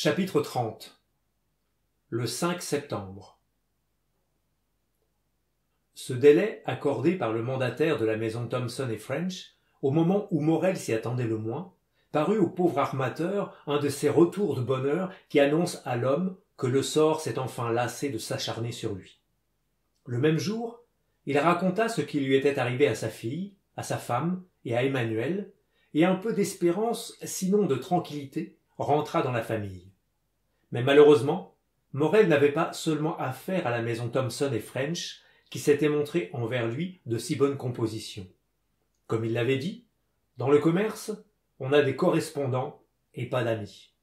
Chapitre 30. Le 5 septembre. Ce délai accordé par le mandataire de la maison Thomson et French, au moment où Morel s'y attendait le moins, parut au pauvre armateur un de ces retours de bonheur qui annoncent à l'homme que le sort s'est enfin lassé de s'acharner sur lui. Le même jour, il raconta ce qui lui était arrivé à sa fille, à sa femme et à Emmanuel, et un peu d'espérance, sinon de tranquillité, rentra dans la famille. Mais malheureusement, Morel n'avait pas seulement affaire à la maison Thomson et French, qui s'était montrée envers lui de si bonne composition. Comme il l'avait dit, dans le commerce, on a des correspondants et pas d'amis.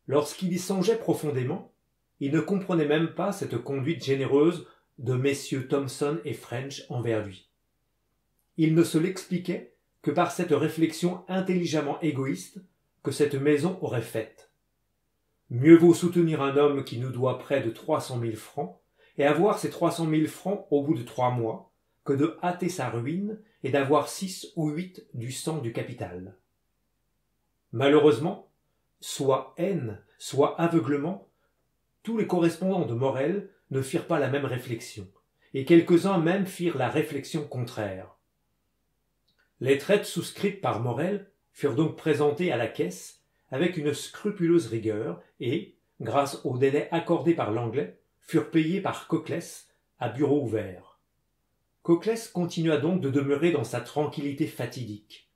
Lorsqu'il y songeait profondément, il ne comprenait même pas cette conduite généreuse de messieurs Thomson et French envers lui. Il ne se l'expliquait que par cette réflexion intelligemment égoïste que cette maison aurait faite. Mieux vaut soutenir un homme qui nous doit près de 300 000 francs et avoir ces 300 000 francs au bout de 3 mois que de hâter sa ruine et d'avoir 6 ou 8 du sang du capital. Malheureusement, soit haine, soit aveuglement, tous les correspondants de Morel ne firent pas la même réflexion, et quelques-uns même firent la réflexion contraire. Les traites souscrites par Morel furent donc présentées à la caisse avec une scrupuleuse rigueur et, grâce au délai accordé par l'anglais, furent payées par Coclès à bureau ouvert. Coclès continua donc de demeurer dans sa tranquillité fatidique.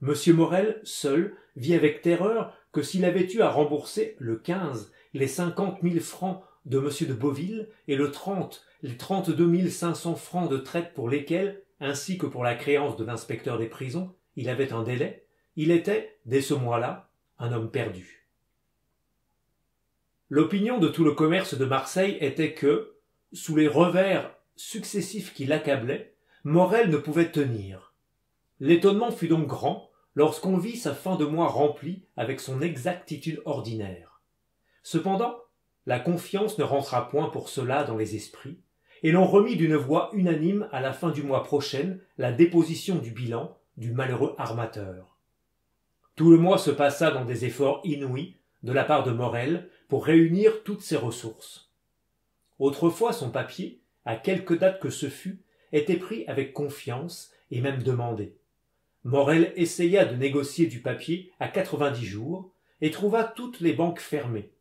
M. Morel, seul, vit avec terreur que s'il avait eu à rembourser le 15 les 50 000 francs de M. de Beauville et le 30 les 32 500 francs de traite pour lesquels, ainsi que pour la créance de l'inspecteur des prisons, il avait un délai, il était, dès ce mois-là, un homme perdu. L'opinion de tout le commerce de Marseille était que, sous les revers successifs qui l'accablaient, Morel ne pouvait tenir. L'étonnement fut donc grand lorsqu'on vit sa fin de mois remplie avec son exactitude ordinaire. Cependant, la confiance ne rentra point pour cela dans les esprits, et l'on remit d'une voix unanime à la fin du mois prochain la déposition du bilan du malheureux armateur. Tout le mois se passa dans des efforts inouïs de la part de Morel pour réunir toutes ses ressources. Autrefois son papier, à quelque date que ce fût, était pris avec confiance et même demandé. Morel essaya de négocier du papier à 90 jours et trouva toutes les banques fermées.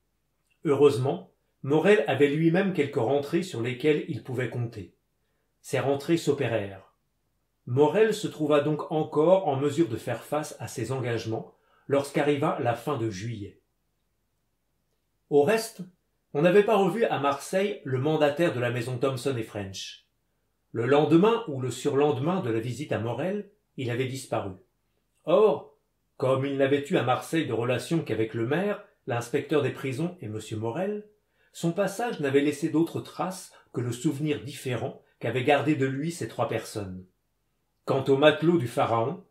Heureusement, Morel avait lui-même quelques rentrées sur lesquelles il pouvait compter. Ces rentrées s'opérèrent. Morel se trouva donc encore en mesure de faire face à ses engagements lorsqu'arriva la fin de juillet. Au reste, on n'avait pas revu à Marseille le mandataire de la maison Thomson et French. Le lendemain ou le surlendemain de la visite à Morel, il avait disparu. Or, comme il n'avait eu à Marseille de relation qu'avec le maire, l'inspecteur des prisons et M. Morel, son passage n'avait laissé d'autres traces que le souvenir différent qu'avaient gardé de lui ces 3 personnes. Quant aux matelots du Pharaon,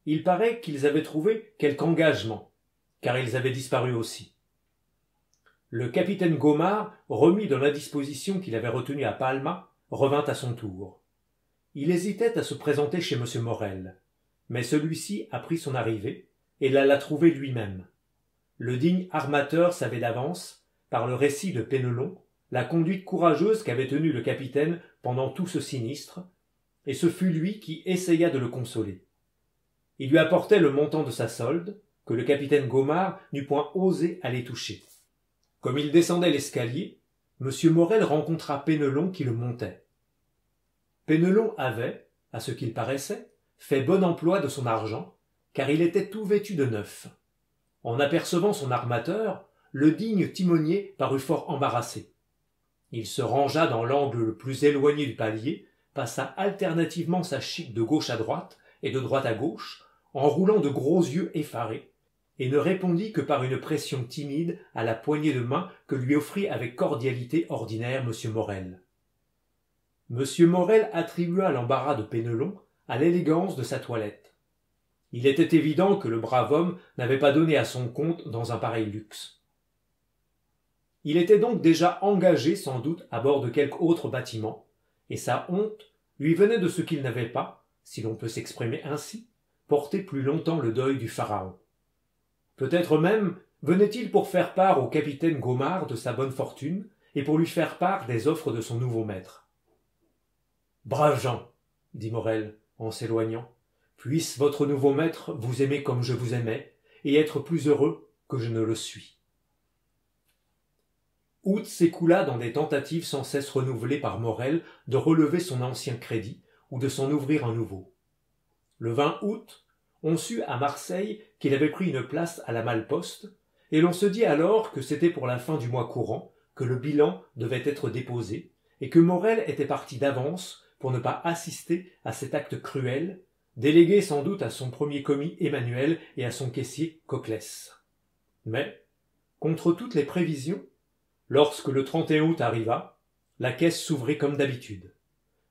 il paraît qu'ils avaient trouvé quelque engagement, car ils avaient disparu aussi. Le capitaine Gaumard, remis de l'indisposition qu'il avait retenue à Palma, revint à son tour. Il hésitait à se présenter chez M. Morel, mais celui-ci apprit son arrivée et l'alla trouver lui-même. Le digne armateur savait d'avance, par le récit de Pénelon, la conduite courageuse qu'avait tenue le capitaine pendant tout ce sinistre, et ce fut lui qui essaya de le consoler. Il lui apportait le montant de sa solde, que le capitaine Gaumard n'eût point osé aller toucher. Comme il descendait l'escalier, M. Morel rencontra Pénelon qui le montait. Pénelon avait, à ce qu'il paraissait, fait bon emploi de son argent, car il était tout vêtu de neuf. En apercevant son armateur, le digne timonier parut fort embarrassé. Il se rangea dans l'angle le plus éloigné du palier, passa alternativement sa chique de gauche à droite et de droite à gauche, en roulant de gros yeux effarés, et ne répondit que par une pression timide à la poignée de main que lui offrit avec cordialité ordinaire M. Morel. M. Morel attribua l'embarras de Pénelon à l'élégance de sa toilette. Il était évident que le brave homme n'avait pas donné à son compte dans un pareil luxe. Il était donc déjà engagé sans doute à bord de quelque autre bâtiment, et sa honte lui venait de ce qu'il n'avait pas, si l'on peut s'exprimer ainsi, porté plus longtemps le deuil du Pharaon. Peut-être même Venait-il pour faire part au capitaine Gaumard de sa bonne fortune et pour lui faire part des offres de son nouveau maître? Braves gens, dit Morel en s'éloignant, puisse votre nouveau maître vous aimer comme je vous aimais et être plus heureux que je ne le suis. Août s'écoula dans des tentatives sans cesse renouvelées par Morel de relever son ancien crédit ou de s'en ouvrir un nouveau. Le 20 août, on sut à Marseille qu'il avait pris une place à la Malle-Poste, et l'on se dit alors que c'était pour la fin du mois courant que le bilan devait être déposé, et que Morel était parti d'avance pour ne pas assister à cet acte cruel, délégué sans doute à son premier commis Emmanuel et à son caissier Coclès. Mais, contre toutes les prévisions, lorsque le 31 août arriva, la caisse s'ouvrit comme d'habitude.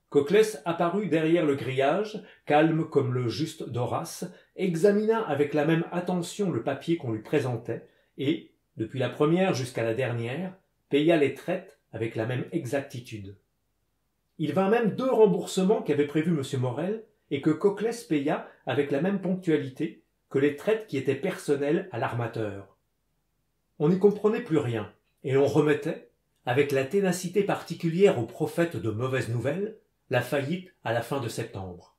Coclès apparut derrière le grillage, calme comme le juste d'Horace, examina avec la même attention le papier qu'on lui présentait, et, depuis la première jusqu'à la dernière, paya les traites avec la même exactitude. Il vint même 2 remboursements qu'avait prévus M. Morel, et que Coclès paya avec la même ponctualité que les traites qui étaient personnelles à l'armateur. On n'y comprenait plus rien, et l'on remettait, avec la ténacité particulière aux prophètes de mauvaises nouvelles, la faillite à la fin de septembre.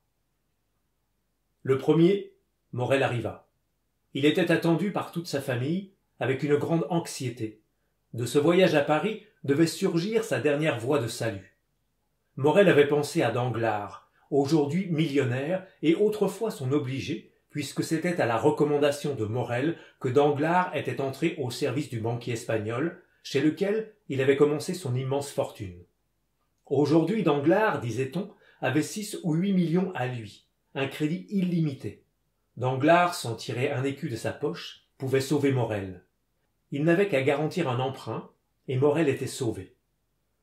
Le 1er, Morel arriva. Il était attendu par toute sa famille, avec une grande anxiété. De ce voyage à Paris devait surgir sa dernière voie de salut. Morel avait pensé à Danglars, aujourd'hui millionnaire et autrefois son obligé, puisque c'était à la recommandation de Morel que Danglars était entré au service du banquier espagnol, chez lequel il avait commencé son immense fortune. Aujourd'hui, Danglars, disait-on, avait 6 ou 8 millions à lui, un crédit illimité. Danglars, sans tirer un écu de sa poche, pouvait sauver Morel. Il n'avait qu'à garantir un emprunt, et Morel était sauvé.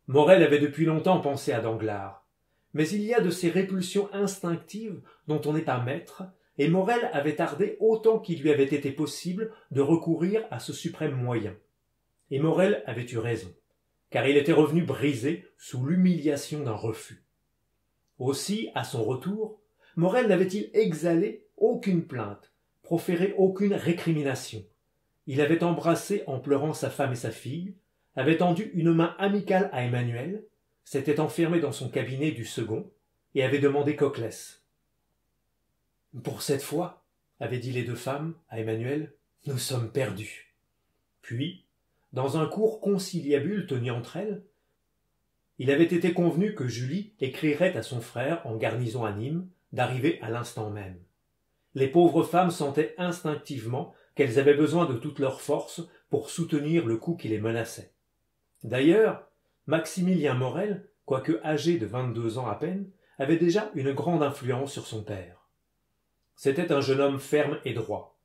Morel avait depuis longtemps pensé à Danglars, mais il y a de ces répulsions instinctives dont on n'est pas maître, et Morel avait tardé autant qu'il lui avait été possible de recourir à ce suprême moyen. Et Morel avait eu raison, car il était revenu brisé sous l'humiliation d'un refus. Aussi, à son retour, Morel n'avait-il exhalé aucune plainte, proféré aucune récrimination. Il avait embrassé en pleurant sa femme et sa fille, avait tendu une main amicale à Emmanuel, s'était enfermé dans son cabinet du second, et avait demandé Coclès. « Pour cette fois, avaient dit les 2 femmes à Emmanuel, nous sommes perdus. » Puis, dans un court conciliabule tenu entre elles, il avait été convenu que Julie écrirait à son frère en garnison à Nîmes d'arriver à l'instant même. Les pauvres femmes sentaient instinctivement qu'elles avaient besoin de toute leur force pour soutenir le coup qui les menaçait. D'ailleurs, Maximilien Morel, quoique âgé de 22 ans à peine, avait déjà une grande influence sur son père. C'était un jeune homme ferme et droit.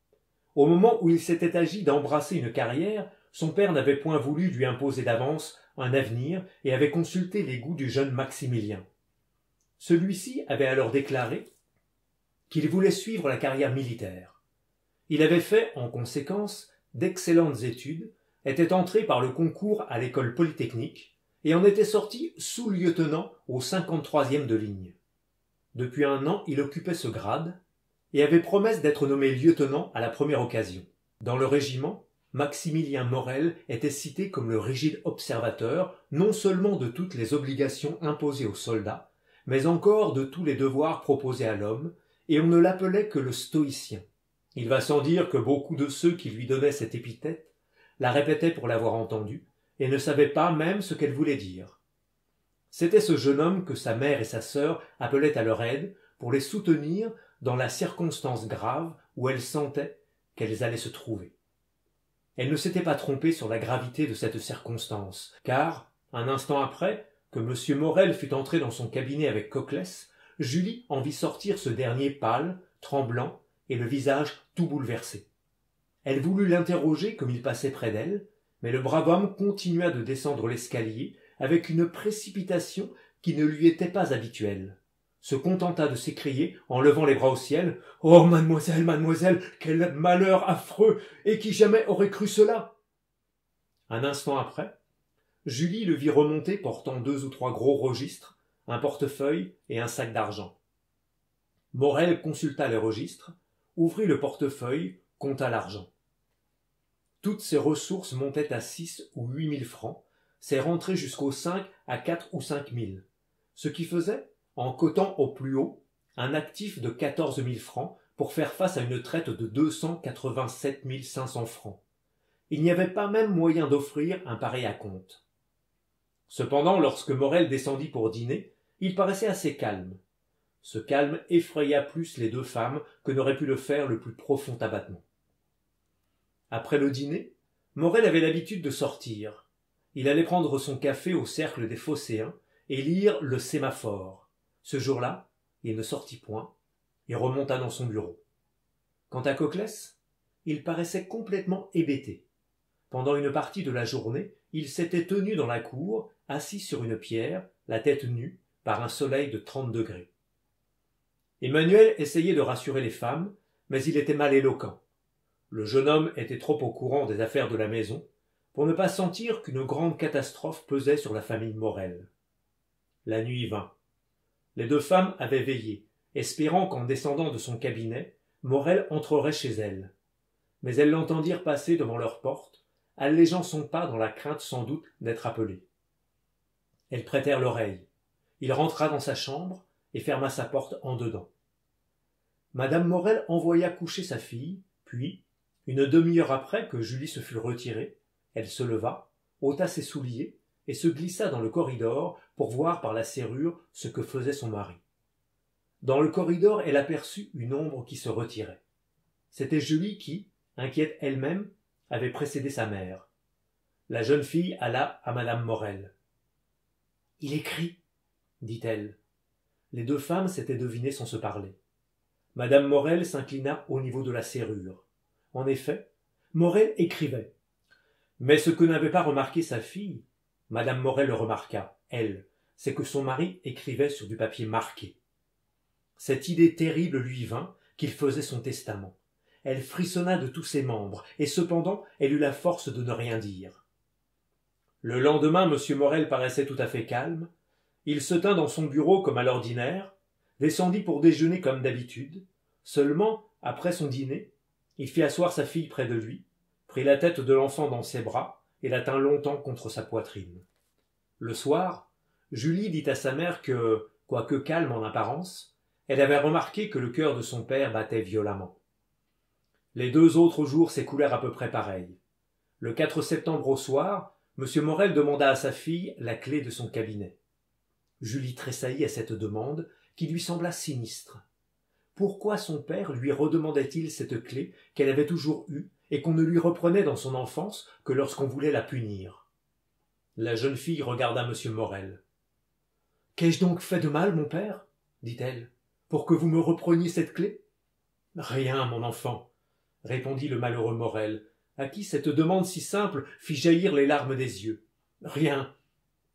Au moment où il s'était agi d'embrasser une carrière, son père n'avait point voulu lui imposer d'avance un avenir et avait consulté les goûts du jeune Maximilien. Celui-ci avait alors déclaré qu'il voulait suivre la carrière militaire. Il avait fait, en conséquence, d'excellentes études, était entré par le concours à l'école polytechnique et en était sorti sous-lieutenant au 53e de ligne. Depuis 1 an, il occupait ce grade et avait promesse d'être nommé lieutenant à la première occasion. Dans le régiment, Maximilien Morel était cité comme le rigide observateur non seulement de toutes les obligations imposées aux soldats, mais encore de tous les devoirs proposés à l'homme, et on ne l'appelait que le stoïcien. Il va sans dire que beaucoup de ceux qui lui donnaient cette épithète la répétaient pour l'avoir entendue, et ne savaient pas même ce qu'elle voulait dire. C'était ce jeune homme que sa mère et sa sœur appelaient à leur aide pour les soutenir dans la circonstance grave où elles sentaient qu'elles allaient se trouver. Elle ne s'était pas trompée sur la gravité de cette circonstance, car, un instant après, que M. Morel fut entré dans son cabinet avec Coclès, Julie en vit sortir ce dernier pâle, tremblant, et le visage tout bouleversé. Elle voulut l'interroger comme il passait près d'elle, mais le brave homme continua de descendre l'escalier avec une précipitation qui ne lui était pas habituelle. Se contenta de s'écrier, en levant les bras au ciel, « Oh, mademoiselle, mademoiselle, quel malheur affreux, et qui jamais aurait cru cela ?» Un instant après, Julie le vit remonter portant 2 ou 3 gros registres, un portefeuille et un sac d'argent. Morel consulta les registres, ouvrit le portefeuille, compta l'argent. Toutes ses ressources montaient à 6 ou 8 000 francs, ses rentrées jusqu'aux 5 à 4 ou 5 000, ce qui faisait, en cotant au plus haut, un actif de 14 000 francs pour faire face à une traite de 287 500 francs. Il n'y avait pas même moyen d'offrir un pareil acompte. Cependant, lorsque Morel descendit pour dîner, il paraissait assez calme. Ce calme effraya plus les deux femmes que n'aurait pu le faire le plus profond abattement. Après le dîner, Morel avait l'habitude de sortir. Il allait prendre son café au cercle des Phocéens et lire le Sémaphore. Ce jour-là, il ne sortit point et remonta dans son bureau. Quant à Coclès, il paraissait complètement hébété. Pendant une partie de la journée, il s'était tenu dans la cour, assis sur une pierre, la tête nue, par un soleil de 30 degrés. Emmanuel essayait de rassurer les femmes, mais il était mal éloquent. Le jeune homme était trop au courant des affaires de la maison pour ne pas sentir qu'une grande catastrophe pesait sur la famille Morel. La nuit vint. Les deux femmes avaient veillé, espérant qu'en descendant de son cabinet, Morel entrerait chez elles. Mais elles l'entendirent passer devant leur porte, allégeant son pas dans la crainte sans doute d'être appelé. Elles prêtèrent l'oreille. Il rentra dans sa chambre et ferma sa porte en dedans. Madame Morel envoya coucher sa fille, puis, une demi-heure après que Julie se fut retirée, elle se leva, ôta ses souliers et se glissa dans le corridor pour voir par la serrure ce que faisait son mari. Dans le corridor, elle aperçut une ombre qui se retirait. C'était Julie qui, inquiète elle-même, avait précédé sa mère. La jeune fille alla à madame Morel. « Il écrit, » dit-elle. Les deux femmes s'étaient devinées sans se parler. Madame Morel s'inclina au niveau de la serrure. En effet, Morel écrivait. Mais ce que n'avait pas remarqué sa fille, madame Morel le remarqua, elle, c'est que son mari écrivait sur du papier marqué. Cette idée terrible lui vint qu'il faisait son testament. Elle frissonna de tous ses membres, et cependant elle eut la force de ne rien dire. Le lendemain, M. Morel paraissait tout à fait calme. Il se tint dans son bureau comme à l'ordinaire, descendit pour déjeuner comme d'habitude. Seulement, après son dîner, il fit asseoir sa fille près de lui, prit la tête de l'enfant dans ses bras et la tint longtemps contre sa poitrine. Le soir, Julie dit à sa mère que, quoique calme en apparence, elle avait remarqué que le cœur de son père battait violemment. Les 2 autres jours s'écoulèrent à peu près pareils. Le 4 septembre au soir, M. Morel demanda à sa fille la clé de son cabinet. Julie tressaillit à cette demande qui lui sembla sinistre. Pourquoi son père lui redemandait-il cette clé qu'elle avait toujours eue et qu'on ne lui reprenait dans son enfance que lorsqu'on voulait la punir? La jeune fille regarda M. Morel. « Qu'ai-je donc fait de mal, mon père, dit-elle, pour que vous me repreniez cette clé? »« Rien, mon enfant, répondit le malheureux Morel, à qui cette demande si simple fit jaillir les larmes des yeux. Rien,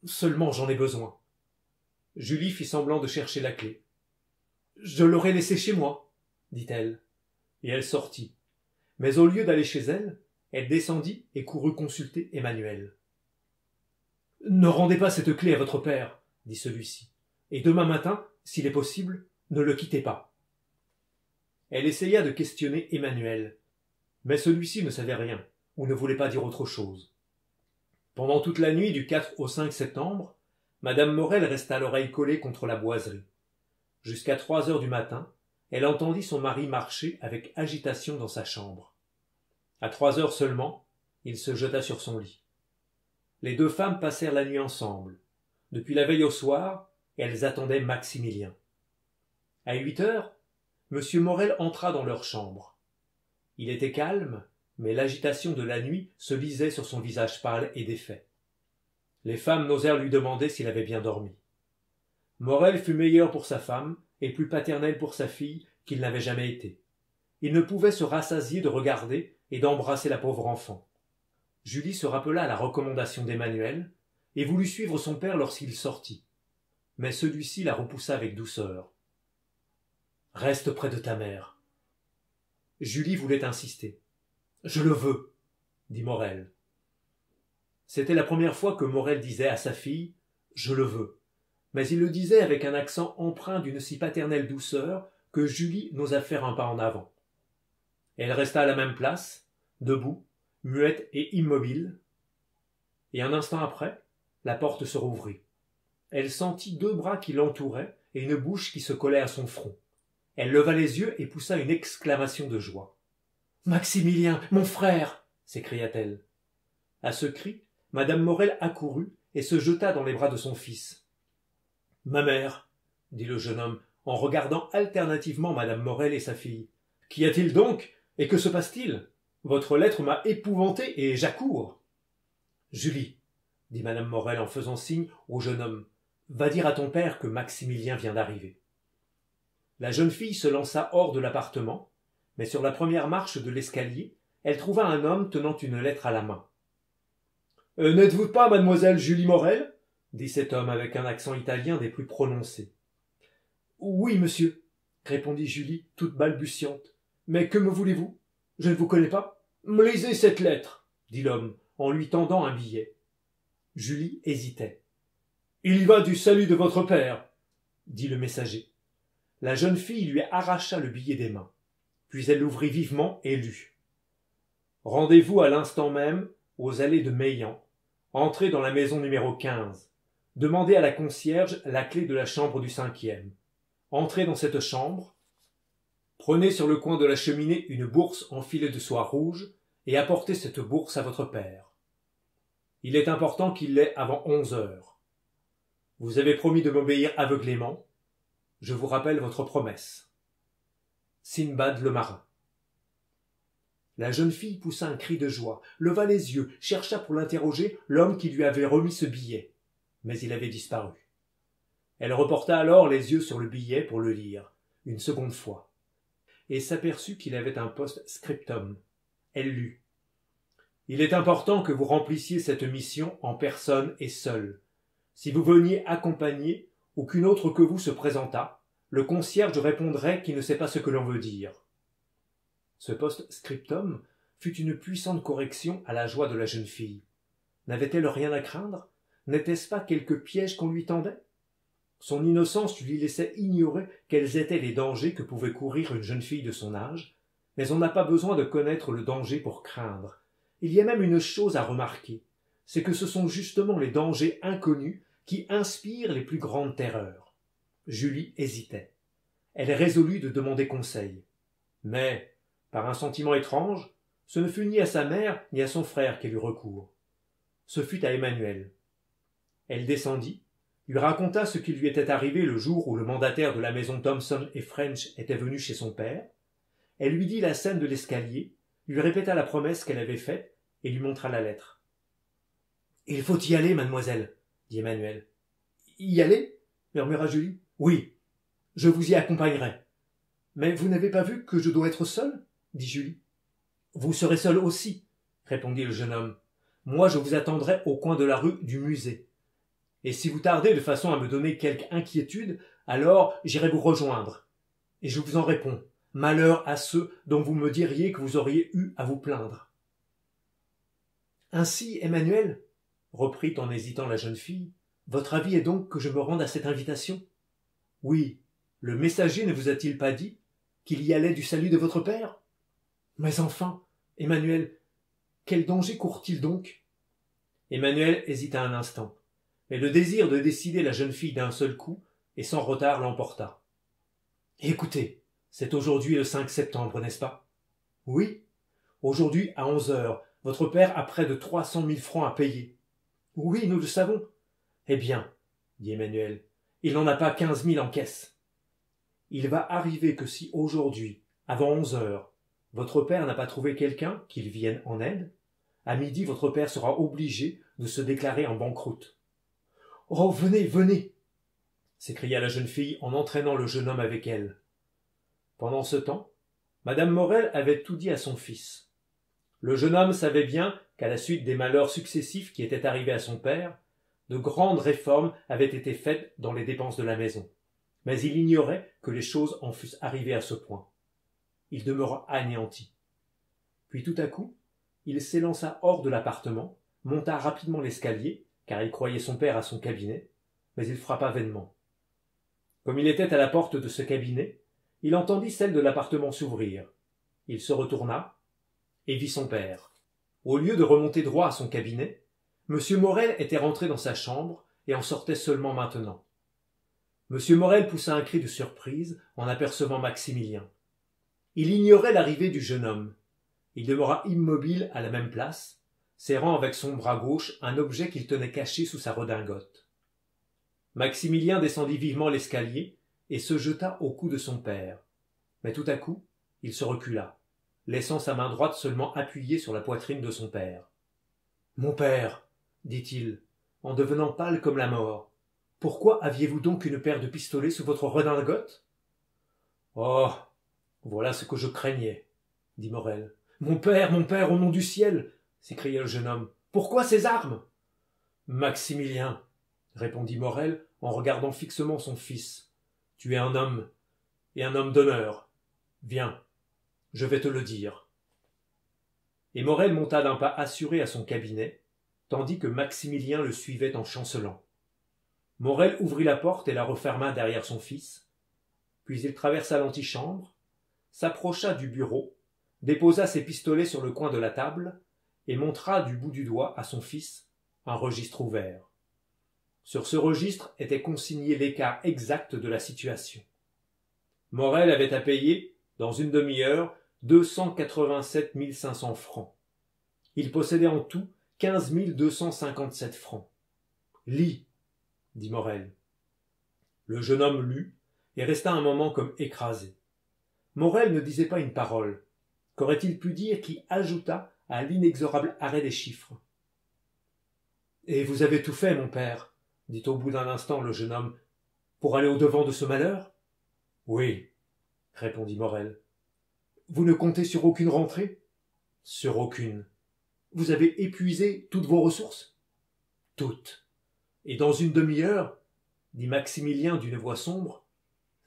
seulement j'en ai besoin. Julie fit semblant de chercher la clé. Je l'aurais laissée chez moi, dit-elle, et elle sortit. Mais au lieu d'aller chez elle, elle descendit et courut consulter Emmanuel. Ne rendez pas cette clé à votre père, dit celui-ci, et demain matin, s'il est possible, ne le quittez pas. Elle essaya de questionner Emmanuel, mais celui-ci ne savait rien, ou ne voulait pas dire autre chose. Pendant toute la nuit du 4 au 5 septembre, madame Morel resta l'oreille collée contre la boiserie. Jusqu'à 3 heures du matin, elle entendit son mari marcher avec agitation dans sa chambre. À 3 heures seulement, il se jeta sur son lit. Les 2 femmes passèrent la nuit ensemble. Depuis la veille au soir, elles attendaient Maximilien. À 8 heures, M. Morel entra dans leur chambre. Il était calme, mais l'agitation de la nuit se lisait sur son visage pâle et défait. Les femmes n'osèrent lui demander s'il avait bien dormi. Morel fut meilleur pour sa femme et plus paternel pour sa fille qu'il n'avait jamais été. Il ne pouvait se rassasier de regarder et d'embrasser la pauvre enfant. Julie se rappela la recommandation d'Emmanuel et voulut suivre son père lorsqu'il sortit. Mais celui-ci la repoussa avec douceur. « Reste près de ta mère. » Julie voulait insister. « Je le veux, » dit Morel. C'était la première fois que Morel disait à sa fille « Je le veux », mais il le disait avec un accent empreint d'une si paternelle douceur que Julie n'osa faire un pas en avant. Elle resta à la même place, debout, muette et immobile, et un instant après, la porte se rouvrit. Elle sentit 2 bras qui l'entouraient et une bouche qui se collait à son front. Elle leva les yeux et poussa une exclamation de joie. « Maximilien, mon frère !» s'écria-t-elle. À ce cri, madame Morel accourut et se jeta dans les bras de son fils. « Ma mère, » dit le jeune homme, en regardant alternativement madame Morel et sa fille. « Qu'y a-t-il donc, et que se passe-t-il? Votre lettre m'a épouvanté et j'accours. »« Julie, » dit madame Morel en faisant signe au jeune homme, « va dire à ton père que Maximilien vient d'arriver. » La jeune fille se lança hors de l'appartement, mais sur la première marche de l'escalier, elle trouva un homme tenant une lettre à la main. « N'êtes-vous pas mademoiselle Julie Morel ?» dit cet homme avec un accent italien des plus prononcés. « Oui, monsieur, » répondit Julie, toute balbutiante. « Mais que me voulez-vous? Je ne vous connais pas. »« Lisez cette lettre, » dit l'homme, en lui tendant un billet. Julie hésitait. « Il y va du salut de votre père, » dit le messager. La jeune fille lui arracha le billet des mains. Puis elle l'ouvrit vivement et lut. « Rendez-vous à l'instant même aux allées de Meilhan. Entrez dans la maison numéro 15. Demandez à la concierge la clé de la chambre du 5e. Entrez dans cette chambre. Prenez sur le coin de la cheminée une bourse en filet de soie rouge et apportez cette bourse à votre père. Il est important qu'il l'ait avant 11 heures. Vous avez promis de m'obéir aveuglément. Je vous rappelle votre promesse. Sinbad le marin. » La jeune fille poussa un cri de joie, leva les yeux, chercha pour l'interroger l'homme qui lui avait remis ce billet, mais il avait disparu. Elle reporta alors les yeux sur le billet pour le lire, une seconde fois, et s'aperçut qu'il avait un post-scriptum. Elle lut. « Il est important que vous remplissiez cette mission en personne et seul. Si vous veniez accompagné ou qu'une autre que vous se présentât, le concierge répondrait qu'il ne sait pas ce que l'on veut dire. » Ce post-scriptum fut une puissante correction à la joie de la jeune fille. N'avait-elle rien à craindre? N'était-ce pas quelque piège qu'on lui tendait? Son innocence lui laissait ignorer quels étaient les dangers que pouvait courir une jeune fille de son âge, mais on n'a pas besoin de connaître le danger pour craindre. Il y a même une chose à remarquer, c'est que ce sont justement les dangers inconnus qui inspirent les plus grandes terreurs. Julie hésitait. Elle résolut de demander conseil. Mais, par un sentiment étrange, ce ne fut ni à sa mère ni à son frère qu'elle eut recours. Ce fut à Emmanuel. Elle descendit, lui raconta ce qui lui était arrivé le jour où le mandataire de la maison Thomson et French était venu chez son père. Elle lui dit la scène de l'escalier, lui répéta la promesse qu'elle avait faite et lui montra la lettre. « Il faut y aller, mademoiselle, » dit Emmanuel. « Y aller ?» murmura Julie. « Oui, je vous y accompagnerai. »« Mais vous n'avez pas vu que je dois être seule ?» dit Julie. « Vous serez seule aussi, » répondit le jeune homme. « Moi, je vous attendrai au coin de la rue du musée. Et si vous tardez de façon à me donner quelque inquiétude, alors j'irai vous rejoindre. Et je vous en réponds, malheur à ceux dont vous me diriez que vous auriez eu à vous plaindre. » « Ainsi, Emmanuel, » reprit en hésitant la jeune fille, « votre avis est donc que je me rende à cette invitation? »« Oui, le messager ne vous a-t-il pas dit qu'il y allait du salut de votre père? »« Mais enfin, Emmanuel, quel danger court-il donc ?» Emmanuel hésita un instant, mais le désir de décider la jeune fille d'un seul coup et sans retard l'emporta. « Écoutez, c'est aujourd'hui le 5 septembre, n'est-ce pas? »« Oui, aujourd'hui à 11 heures, votre père a près de 300 000 francs à payer. »« Oui, nous le savons. »« Eh bien, dit Emmanuel, il n'en a pas 15 000 en caisse. Il va arriver que si aujourd'hui, avant 11 heures, votre père n'a pas trouvé quelqu'un qu'il vienne en aide, à midi votre père sera obligé de se déclarer en banqueroute. »« Oh, venez, venez !» s'écria la jeune fille en entraînant le jeune homme avec elle. Pendant ce temps, madame Morel avait tout dit à son fils. Le jeune homme savait bien qu'à la suite des malheurs successifs qui étaient arrivés à son père, de grandes réformes avaient été faites dans les dépenses de la maison, mais il ignorait que les choses en fussent arrivées à ce point. Il demeura anéanti. Puis tout à coup, il s'élança hors de l'appartement, monta rapidement l'escalier, car il croyait son père à son cabinet, mais il frappa vainement. Comme il était à la porte de ce cabinet, il entendit celle de l'appartement s'ouvrir. Il se retourna et vit son père. Au lieu de remonter droit à son cabinet, M. Morel était rentré dans sa chambre et en sortait seulement maintenant. M. Morel poussa un cri de surprise en apercevant Maximilien. Il ignorait l'arrivée du jeune homme. Il demeura immobile à la même place, serrant avec son bras gauche un objet qu'il tenait caché sous sa redingote. Maximilien descendit vivement l'escalier et se jeta au cou de son père. Mais tout à coup, il se recula, laissant sa main droite seulement appuyée sur la poitrine de son père. « Mon père, dit-il, en devenant pâle comme la mort, pourquoi aviez-vous donc une paire de pistolets sous votre redingote ?»« Oh, voilà ce que je craignais, dit Morel. Mon père, au nom du ciel, s'écria le jeune homme, pourquoi ces armes? Maximilien, répondit Morel en regardant fixement son fils, tu es un homme, et un homme d'honneur. Viens, je vais te le dire. Et Morel monta d'un pas assuré à son cabinet, tandis que Maximilien le suivait en chancelant. Morel ouvrit la porte et la referma derrière son fils, puis il traversa l'antichambre, s'approcha du bureau, déposa ses pistolets sur le coin de la table et montra du bout du doigt à son fils un registre ouvert. Sur ce registre était consigné l'écart exact de la situation. Morel avait à payer, dans une demi-heure, 287 500 francs. Il possédait en tout 15 257 francs. « Lis, » dit Morel. Le jeune homme lut et resta un moment comme écrasé. Morel ne disait pas une parole. Qu'aurait-il pu dire qui ajouta à l'inexorable arrêt des chiffres? « Et vous avez tout fait, mon père, dit au bout d'un instant le jeune homme, pour aller au-devant de ce malheur? Oui, répondit Morel. Vous ne comptez sur aucune rentrée? Sur aucune. Vous avez épuisé toutes vos ressources? Toutes. Et dans une demi-heure, dit Maximilien d'une voix sombre,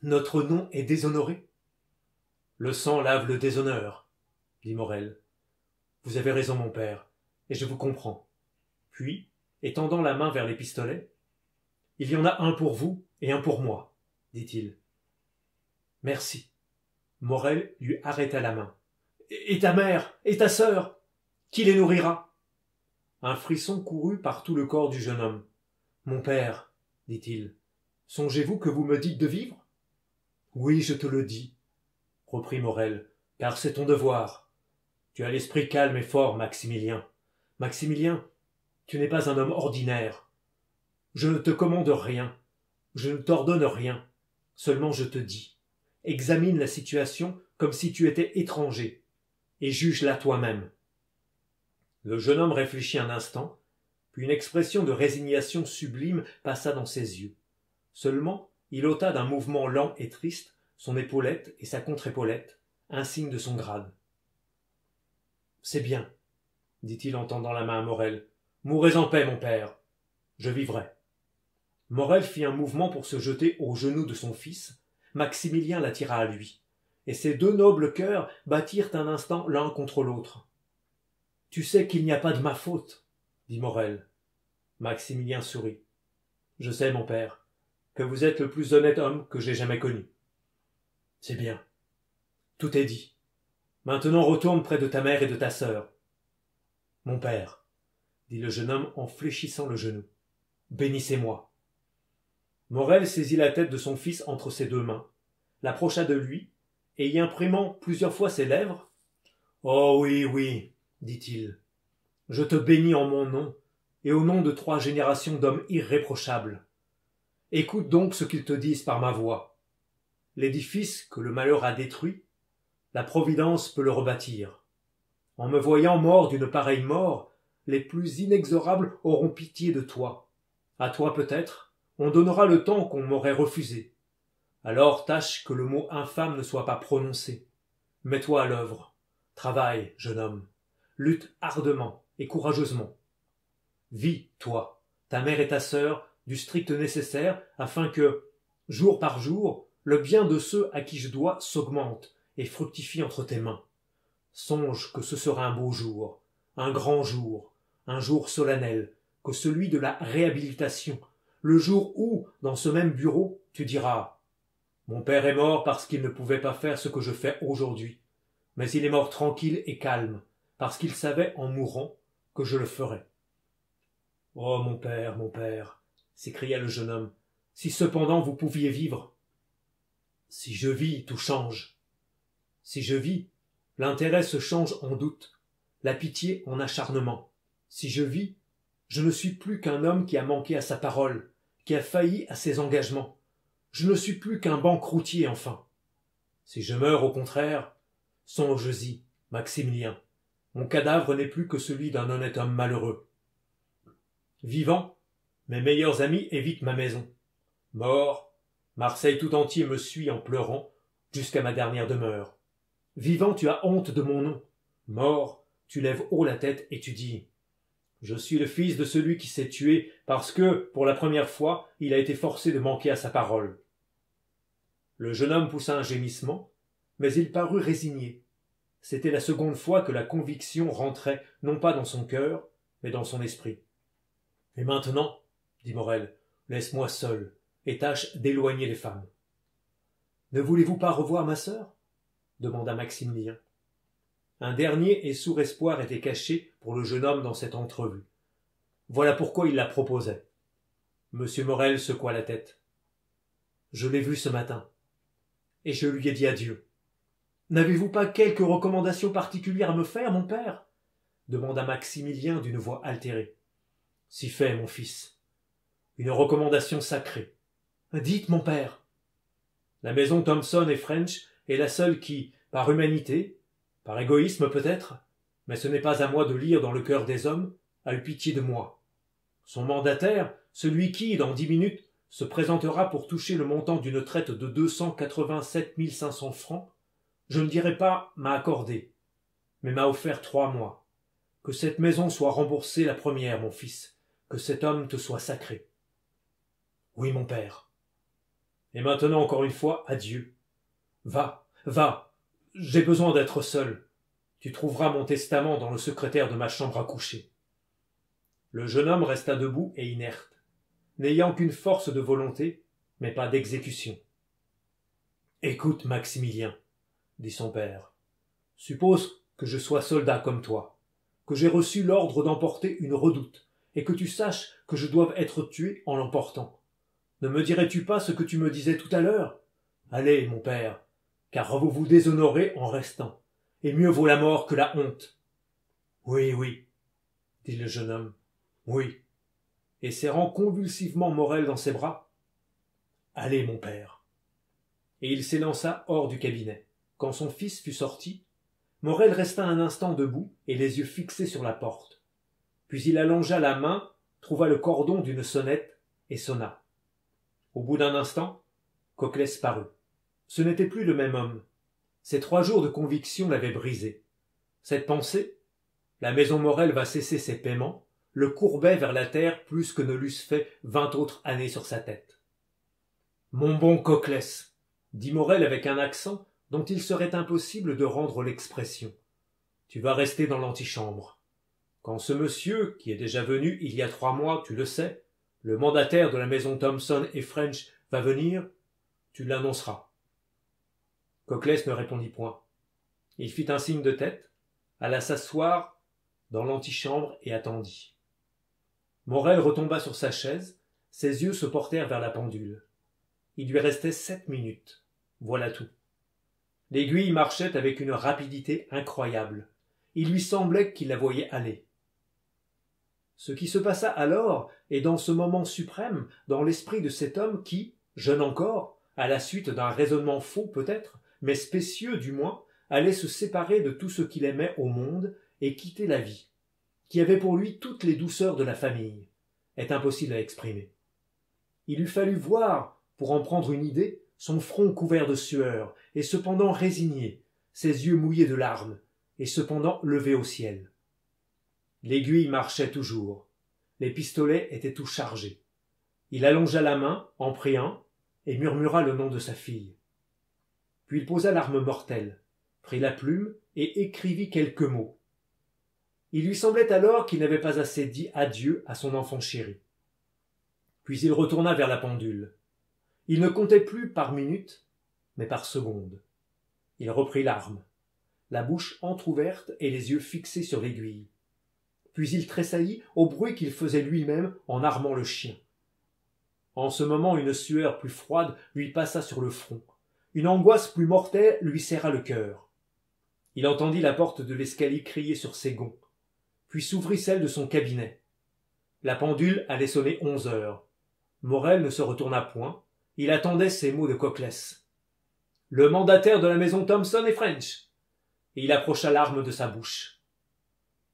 notre nom est déshonoré? Le sang lave le déshonneur, dit Morel. Vous avez raison, mon père, et je vous comprends. Puis, étendant la main vers les pistolets, il y en a un pour vous et un pour moi, dit-il. Merci. Morel lui arrêta la main. Et ta mère, et ta sœur, qui les nourrira? Un frisson courut par tout le corps du jeune homme. Mon père, dit-il, songez-vous que vous me dites de vivre? Oui, je te le dis, reprit Morel, car c'est ton devoir. Tu as l'esprit calme et fort, Maximilien. Maximilien, tu n'es pas un homme ordinaire. Je ne te commande rien, je ne t'ordonne rien, seulement je te dis. Examine la situation comme si tu étais étranger, et juge-la toi-même. Le jeune homme réfléchit un instant, puis une expression de résignation sublime passa dans ses yeux. Seulement, il ôta d'un mouvement lent et triste son épaulette et sa contre-épaulette, un signe de son grade. « C'est bien, dit-il en tendant la main à Morel. « Mourez en paix, mon père. Je vivrai. » Morel fit un mouvement pour se jeter aux genoux de son fils. Maximilien l'attira à lui, et ces deux nobles cœurs battirent un instant l'un contre l'autre. « Tu sais qu'il n'y a pas de ma faute, » dit Morel. Maximilien sourit. « Je sais, mon père, que vous êtes le plus honnête homme que j'ai jamais connu. »« C'est bien. Tout est dit. Maintenant retourne près de ta mère et de ta sœur. »« Mon père, » dit le jeune homme en fléchissant le genou, « bénissez-moi. » Morel saisit la tête de son fils entre ses deux mains, l'approcha de lui, et y imprimant plusieurs fois ses lèvres, « Oh oui, oui, dit-il, je te bénis en mon nom, et au nom de 3 générations d'hommes irréprochables. Écoute donc ce qu'ils te disent par ma voix. L'édifice que le malheur a détruit, la Providence peut le rebâtir. En me voyant mort d'une pareille mort, les plus inexorables auront pitié de toi. À toi peut-être, on donnera le temps qu'on m'aurait refusé. Alors tâche que le mot infâme ne soit pas prononcé. Mets-toi à l'œuvre. Travaille, jeune homme. Lutte ardemment et courageusement. Vis, toi, ta mère et ta sœur, du strict nécessaire, afin que, jour par jour, le bien de ceux à qui je dois s'augmente et fructifie entre tes mains. Songe que ce sera un beau jour, un grand jour, un jour solennel, que celui de la réhabilitation, le jour où, dans ce même bureau, tu diras « Mon père est mort parce qu'il ne pouvait pas faire ce que je fais aujourd'hui, mais il est mort tranquille et calme, parce qu'il savait, en mourant, que je le ferais. « Oh, mon père, s'écria le jeune homme, si cependant vous pouviez vivre. Si je vis, tout change. Si je vis, l'intérêt se change en doute, la pitié en acharnement. Si je vis, je ne suis plus qu'un homme qui a manqué à sa parole, qui a failli à ses engagements. Je ne suis plus qu'un banqueroutier, enfin. Si je meurs, au contraire, songe-y, Maximilien, mon cadavre n'est plus que celui d'un honnête homme malheureux. Vivant, mes meilleurs amis évitent ma maison. Mort, Marseille tout entier me suit en pleurant jusqu'à ma dernière demeure. Vivant, tu as honte de mon nom. Mort, tu lèves haut la tête et tu dis « Je suis le fils de celui qui s'est tué parce que, pour la première fois, il a été forcé de manquer à sa parole. » Le jeune homme poussa un gémissement, mais il parut résigné. C'était la seconde fois que la conviction rentrait non pas dans son cœur, mais dans son esprit. « Et maintenant, dit Morel, laisse-moi seul, et tâche d'éloigner les femmes. »« Ne voulez-vous pas revoir ma sœur » demanda Maximilien. Un dernier et sourd espoir était caché pour le jeune homme dans cette entrevue. Voilà pourquoi il la proposait. Monsieur Morel secoua la tête. « Je l'ai vue ce matin, et je lui ai dit adieu. »« N'avez-vous pas quelque recommandation particulière à me faire, mon père » demanda Maximilien d'une voix altérée. « Si fait, mon fils. Une recommandation sacrée. »« Dites, mon père. » La maison Thomson et French est la seule qui, par humanité, par égoïsme peut-être, mais ce n'est pas à moi de lire dans le cœur des hommes, a eu pitié de moi. Son mandataire, celui qui, dans 10 minutes, se présentera pour toucher le montant d'une traite de 287 500 francs, je ne dirai pas m'a accordé, mais m'a offert 3 mois. Que cette maison soit remboursée la première, mon fils, que cet homme te soit sacré. Oui, mon père. Et maintenant, encore une fois, adieu. Va, j'ai besoin d'être seul. Tu trouveras mon testament dans le secrétaire de ma chambre à coucher. Le jeune homme resta debout et inerte, n'ayant qu'une force de volonté, mais pas d'exécution. Écoute, Maximilien, dit son père, suppose que je sois soldat comme toi, que j'ai reçu l'ordre d'emporter une redoute, et que tu saches que je doive être tué en l'emportant. Ne me dirais-tu pas ce que tu me disais tout à l'heure? Allez, mon père, car vous vous déshonorez en restant, et mieux vaut la mort que la honte. Oui, dit le jeune homme, oui, et serrant convulsivement Morel dans ses bras. Allez, mon père. Et il s'élança hors du cabinet. Quand son fils fut sorti, Morel resta un instant debout et les yeux fixés sur la porte. Puis il allongea la main, trouva le cordon d'une sonnette et sonna. Au bout d'un instant, Coclès parut. Ce n'était plus le même homme. Ces 3 jours de conviction l'avaient brisé. Cette pensée, la maison Morel va cesser ses paiements, le courbait vers la terre plus que ne l'eussent fait 20 autres années sur sa tête. « Mon bon Coclès, » dit Morel avec un accent dont il serait impossible de rendre l'expression, « tu vas rester dans l'antichambre. Quand ce monsieur, qui est déjà venu il y a 3 mois, tu le sais, le mandataire de la maison Thomson et French va venir, tu l'annonceras. » Coclès ne répondit point. Il fit un signe de tête, alla s'asseoir dans l'antichambre et attendit. Morel retomba sur sa chaise, ses yeux se portèrent vers la pendule. Il lui restait 7 minutes. Voilà tout. L'aiguille marchait avec une rapidité incroyable. Il lui semblait qu'il la voyait aller. Ce qui se passa alors est dans ce moment suprême dans l'esprit de cet homme qui, jeune encore, à la suite d'un raisonnement faux peut-être, mais spécieux du moins, allait se séparer de tout ce qu'il aimait au monde et quitter la vie, qui avait pour lui toutes les douceurs de la famille, est impossible à exprimer. Il eût fallu voir, pour en prendre une idée, son front couvert de sueur, et cependant résigné, ses yeux mouillés de larmes, et cependant levés au ciel. L'aiguille marchait toujours, les pistolets étaient tout chargés. Il allongea la main, en prit un, et murmura le nom de sa fille. Puis il posa l'arme mortelle, prit la plume et écrivit quelques mots. Il lui semblait alors qu'il n'avait pas assez dit adieu à son enfant chéri. Puis il retourna vers la pendule. Il ne comptait plus par minute, mais par seconde. Il reprit l'arme. la bouche entr'ouverte et les yeux fixés sur l'aiguille. Puis il tressaillit au bruit qu'il faisait lui-même en armant le chien. En ce moment, une sueur plus froide lui passa sur le front. Une angoisse plus mortelle lui serra le cœur. Il entendit la porte de l'escalier crier sur ses gonds. Puis s'ouvrit celle de son cabinet. La pendule allait sonner 11 heures. Morel ne se retourna point. Il attendait ces mots de Coclès. « Le mandataire de la maison Thomson et French !» Et il approcha l'arme de sa bouche.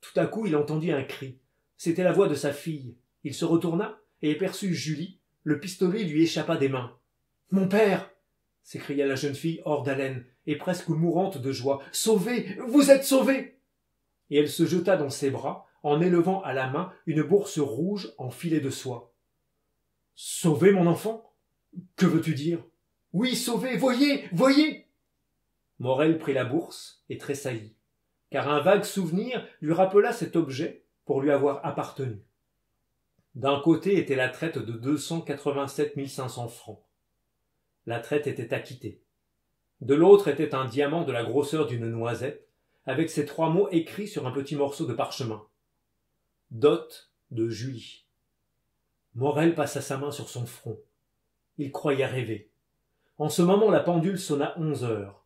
Tout à coup, il entendit un cri. C'était la voix de sa fille. Il se retourna et aperçut Julie. Le pistolet lui échappa des mains. « Mon père !» s'écria la jeune fille hors d'haleine et presque mourante de joie. « Sauvé! Vous êtes sauvé !» Et elle se jeta dans ses bras en élevant à la main une bourse rouge en filet de soie. « Sauvé, mon enfant ? Que veux-tu dire ? Oui, sauvé, voyez, voyez !» Morel prit la bourse et tressaillit, car un vague souvenir lui rappela cet objet pour lui avoir appartenu. D'un côté était la traite de 287 500 francs. La traite était acquittée. De l'autre était un diamant de la grosseur d'une noisette, avec ces 3 mots écrits sur un petit morceau de parchemin. Dot de Julie. Morel passa sa main sur son front. Il croyait rêver. En ce moment, la pendule sonna 11 heures.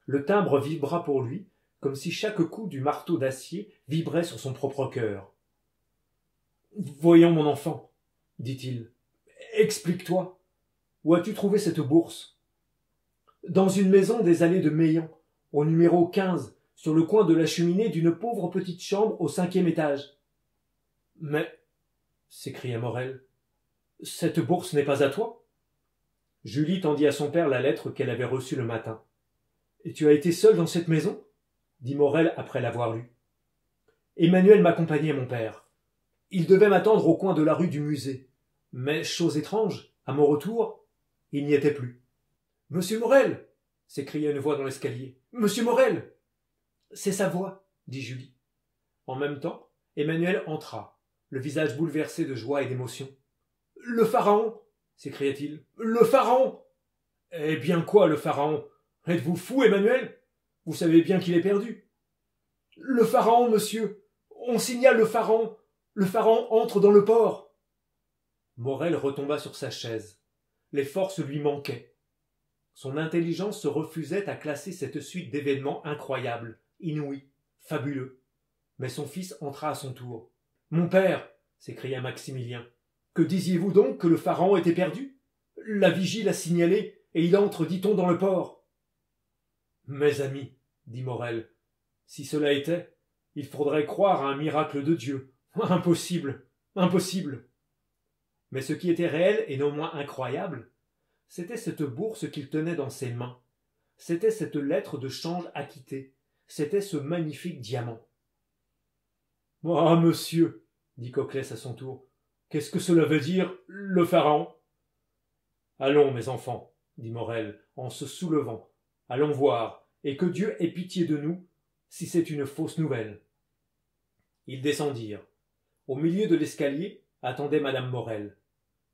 Le timbre vibra pour lui, comme si chaque coup du marteau d'acier vibrait sur son propre cœur. « Voyons, mon enfant, dit-il, explique-toi. Où as-tu trouvé cette bourse ? » Dans une maison des allées de Meillan, au numéro 15, sur le coin de la cheminée d'une pauvre petite chambre au 5e étage. « Mais, s'écria Morel, cette bourse n'est pas à toi ?» Julie tendit à son père la lettre qu'elle avait reçue le matin. « Et tu as été seul dans cette maison ?» dit Morel après l'avoir lue. « Emmanuel m'accompagnait, mon père. Il devait m'attendre au coin de la rue du Musée. Mais, chose étrange, à mon retour, il n'y était plus. « Monsieur Morel !» s'écria une voix dans l'escalier. « Monsieur Morel !»« C'est sa voix, » dit Julie. En même temps, Emmanuel entra, le visage bouleversé de joie et d'émotion. « Le pharaon !» s'écria-t-il. « Le pharaon !»« Eh bien quoi, le pharaon ? Êtes-vous fou, Emmanuel ? Vous savez bien qu'il est perdu. »« Le pharaon, monsieur ! On signale le pharaon ! Le pharaon entre dans le port !» Morel retomba sur sa chaise. Les forces lui manquaient. Son intelligence se refusait à classer cette suite d'événements incroyables, inouïs, fabuleux. Mais son fils entra à son tour. « Mon père !» s'écria Maximilien. « Que disiez-vous donc que le pharaon était perdu ? La vigie l'a signalé, et il entre, dit-on, dans le port. »« Mes amis, dit Morel, si cela était, il faudrait croire à un miracle de Dieu. Impossible, impossible. » Mais ce qui était réel et non moins incroyable, c'était cette bourse qu'il tenait dans ses mains. C'était cette lettre de change acquittée. C'était ce magnifique diamant. « Ah, monsieur, dit Coclès à son tour, qu'est-ce que cela veut dire, le pharaon ? » « Allons, mes enfants, dit Morel, en se soulevant. Allons voir, et que Dieu ait pitié de nous, si c'est une fausse nouvelle. Ils descendirent. Au milieu de l'escalier attendait madame Morel.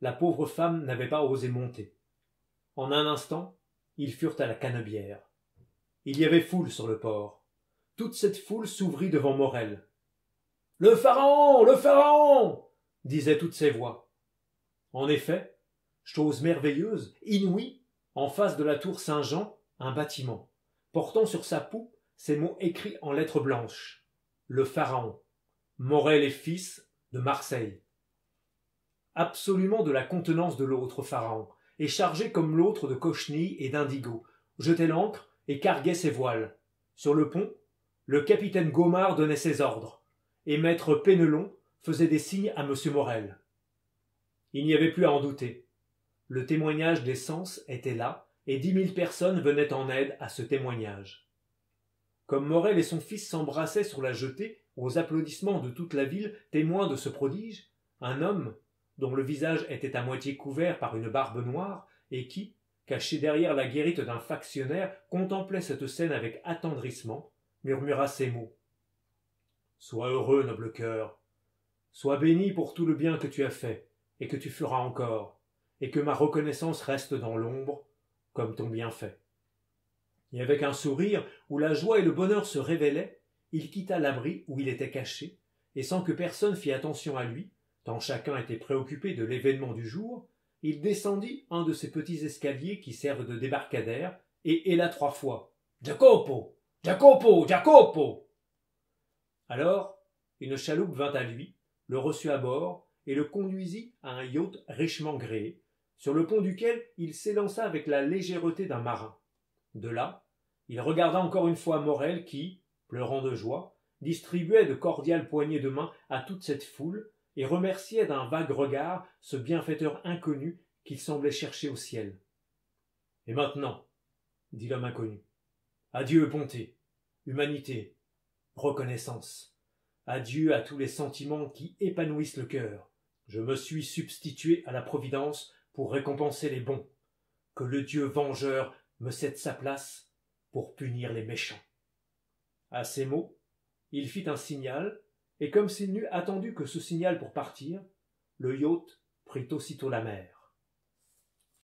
La pauvre femme n'avait pas osé monter. En un instant, ils furent à la Canebière. Il y avait foule sur le port. Toute cette foule s'ouvrit devant Morel. « Le pharaon, le pharaon !» disaient toutes ces voix. En effet, chose merveilleuse, inouïe, en face de la tour Saint-Jean, un bâtiment, portant sur sa poupe ces mots écrits en lettres blanches. Le pharaon, Morel et fils, de Marseille. Absolument de la contenance de l'autre pharaon, et chargé comme l'autre de cochenilles et d'indigo, jetait l'ancre et carguait ses voiles. Sur le pont, le capitaine Gaumard donnait ses ordres, et maître Pénelon faisait des signes à M. Morel. Il n'y avait plus à en douter. Le témoignage des sens était là, et 10 000 personnes venaient en aide à ce témoignage. Comme Morel et son fils s'embrassaient sur la jetée, aux applaudissements de toute la ville, témoins de ce prodige, un homme, dont le visage était à moitié couvert par une barbe noire, et qui, caché derrière la guérite d'un factionnaire, contemplait cette scène avec attendrissement, murmura ces mots. « Sois heureux, noble cœur. Sois béni pour tout le bien que tu as fait, et que tu feras encore, et que ma reconnaissance reste dans l'ombre, comme ton bienfait. » Et avec un sourire où la joie et le bonheur se révélaient, il quitta l'abri où il était caché, et sans que personne fît attention à lui, tant chacun était préoccupé de l'événement du jour, il descendit un de ces petits escaliers qui servent de débarcadère, et héla 3 fois. Jacopo. Jacopo. Jacopo. Alors, une chaloupe vint à lui, le reçut à bord, et le conduisit à un yacht richement gréé, sur le pont duquel il s'élança avec la légèreté d'un marin. De là, il regarda encore une fois Morrel qui, pleurant de joie, distribuait de cordiales poignées de main à toute cette foule et remerciait d'un vague regard ce bienfaiteur inconnu qu'il semblait chercher au ciel. « Et maintenant, dit l'homme inconnu, adieu bonté, humanité, reconnaissance, adieu à tous les sentiments qui épanouissent le cœur. Je me suis substitué à la Providence pour récompenser les bons. Que le Dieu vengeur me cède sa place pour punir les méchants. » À ces mots, il fit un signal, et comme s'il n'eût attendu que ce signal pour partir, le yacht prit aussitôt la mer.